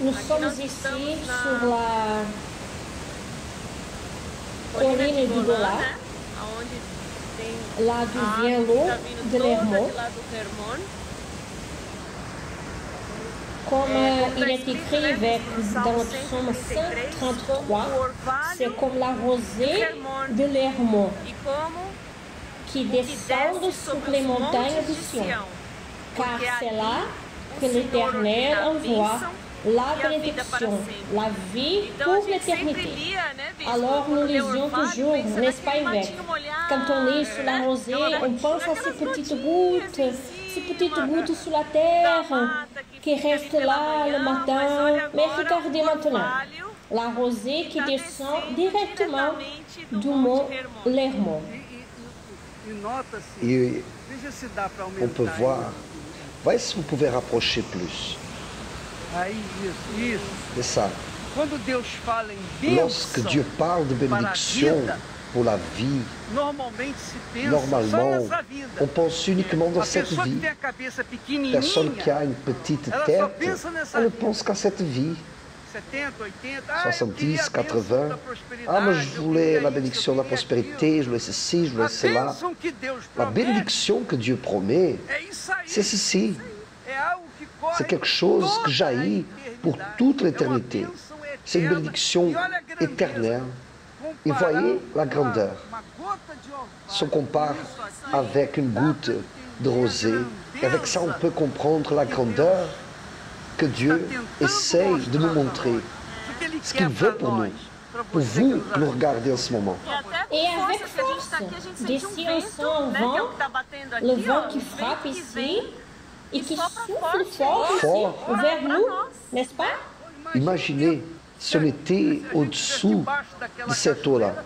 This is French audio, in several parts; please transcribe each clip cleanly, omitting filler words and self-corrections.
Nous sommes ici sur la colline du Gola, là d'où vient l'eau de l'Hermon. Comme il est écrit dans le psaume 133, c'est comme la rosée de l'Hermon qui descendent sur les montagnes du Sion, car c'est là que l'Éternel envoie la bénédiction, la vie pour l'éternité. Alors nous lisions toujours, n'est-ce pas, Yvette? Quand on lit sur la rosée, on pense à ces petites gouttes sur la terre qui restent là le matin. Mais regardez maintenant, la rosée qui descend directement du mont Hermon. Et on peut voir. Voyez si vous pouvez rapprocher plus. C'est ça. Lorsque Dieu parle de bénédiction pour la vie, normalement, on pense uniquement dans cette vie. Personne qui a une petite tête, elle ne pense qu'à cette vie. 70, 80. Ah, mais je voulais la bénédiction de la prospérité, je voulais ceci, je voulais cela. La bénédiction que Dieu promet, c'est ceci. C'est quelque chose que jaillit pour toute l'éternité. C'est une bénédiction éternelle. Et voyez la grandeur. Si on compare avec une goutte de rosée, et avec ça on peut comprendre la grandeur que Dieu essaye de nous montrer. Ce qu'il veut pour nous. Pour vous qui nous regardez en ce moment. Et avec force, d'ici on sent le vent qui frappe ici et qui souffle fort vers nous, n'est-ce pas? Imaginez si on était au-dessous de cette eau-là.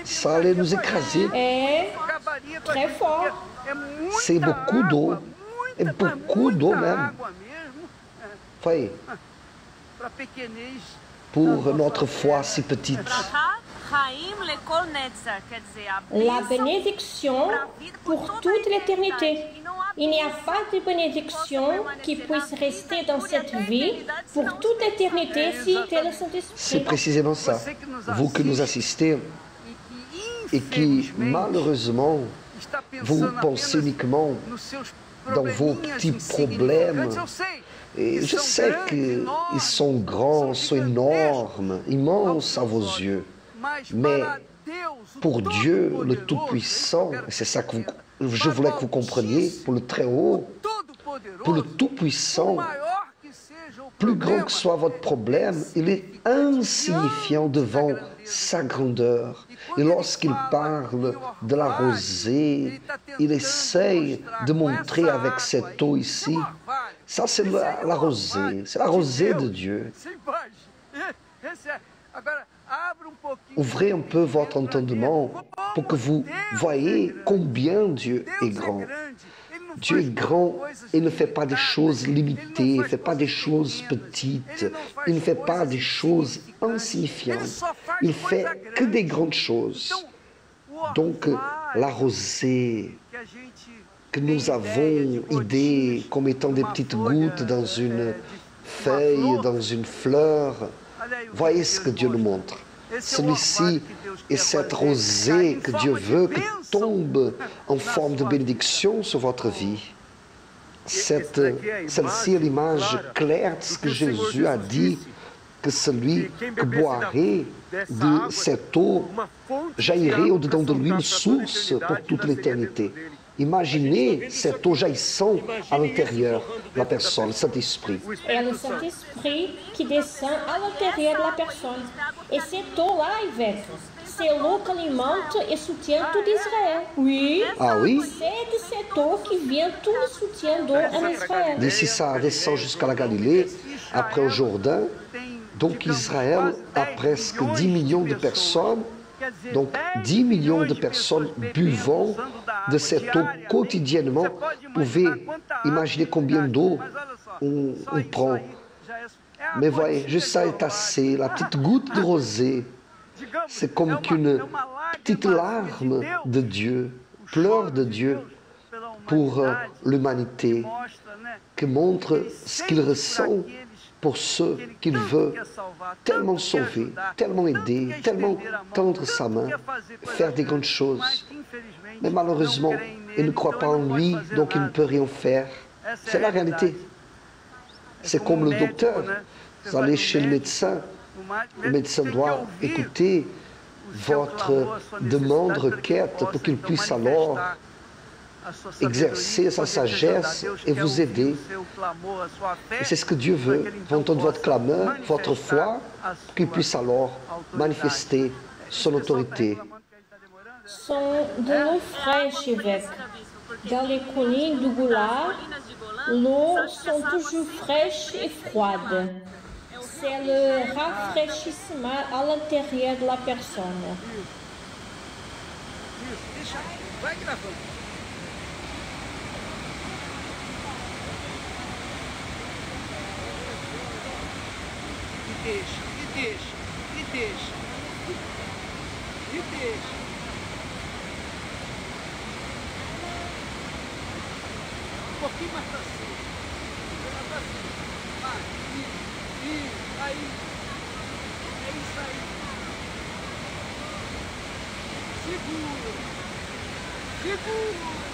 Ça allait nous écraser. Et très fort. C'est beaucoup d'eau. Et beaucoup d'eau même. Voyez. Pour notre foi si petite. La bénédiction pour toute l'éternité. Il n'y a pas de bénédiction qui puisse rester dans cette vie pour toute l'éternité si tel est le Saint-Esprit. C'est précisément ça. Vous que nous assistez et qui, malheureusement, vous pensez uniquement dans vos petits problèmes. Et je sais qu'ils sont grands, sont énormes, immenses à vos yeux. Mais pour Dieu, le Tout-Puissant, c'est ça que je voulais que vous compreniez, pour le Très-Haut, pour le Tout-Puissant, plus grand que soit votre problème, il est insignifiant devant sa grandeur. Et lorsqu'il parle de la rosée, il essaye de montrer avec cette eau ici, ça c'est la rosée, c'est la rosée de Dieu. Ouvrez un peu votre entendement pour que vous voyez combien Dieu est grand. Dieu est grand et ne fait pas des choses limitées, il ne fait pas des choses petites, il ne fait pas des choses insignifiantes, il fait que des grandes choses. Donc la rosée que nous avons idée comme étant des petites gouttes dans une feuille, dans une fleur, voyez ce que Dieu nous montre. Celui-ci est cette rosée que Dieu veut que tombe en forme de bénédiction sur votre vie. Celle-ci est l'image claire de ce que Jésus a dit, que celui qui boirait de cette eau jaillirait au-dedans de lui une source pour toute l'éternité. Imaginez cette eau jaillissant à l'intérieur de la personne, le Saint-Esprit. Et le Saint-Esprit qui descend à l'intérieur de la personne. Et cette eau-là, Yvette, c'est l'eau qui alimente et soutient tout Israël. Oui. Ah oui? C'est de cette eau qui vient tout le soutien d'eau en Israël. D'ici ça descend jusqu'à la Galilée, après au Jourdain. Donc Israël a presque 10 millions de personnes. Donc 10 millions de personnes buvant de cette eau quotidiennement. Vous pouvez imaginer combien d'eau on prend. Mais voyez, juste ça est assez. La petite goutte de rosée, c'est comme qu'une petite larme de Dieu, pleur de Dieu pour l'humanité, qui montre ce qu'il ressent pour ceux qu'il veut tellement sauver, tellement aider, tellement tendre sa main, faire des grandes choses. Mais malheureusement, il ne croit pas en lui, donc il ne peut rien faire. C'est la réalité. C'est comme le docteur. Vous allez chez le médecin doit écouter votre demande, requête, pour qu'il puisse alors exercer sa sagesse et vous aider. Et c'est ce que Dieu veut, entendre votre clameur, votre foi, pour qu'il puisse alors manifester son autorité. Sont de l'eau fraîche, évêque. Dans les collines du Goulard, l'eau sont toujours fraîches et froides. C'est le rafraîchissement à l'intérieur de la personne. Um pouquinho mais para cima. Para cima. Vai. Isso. Aí. É isso aí. Segura. Segura.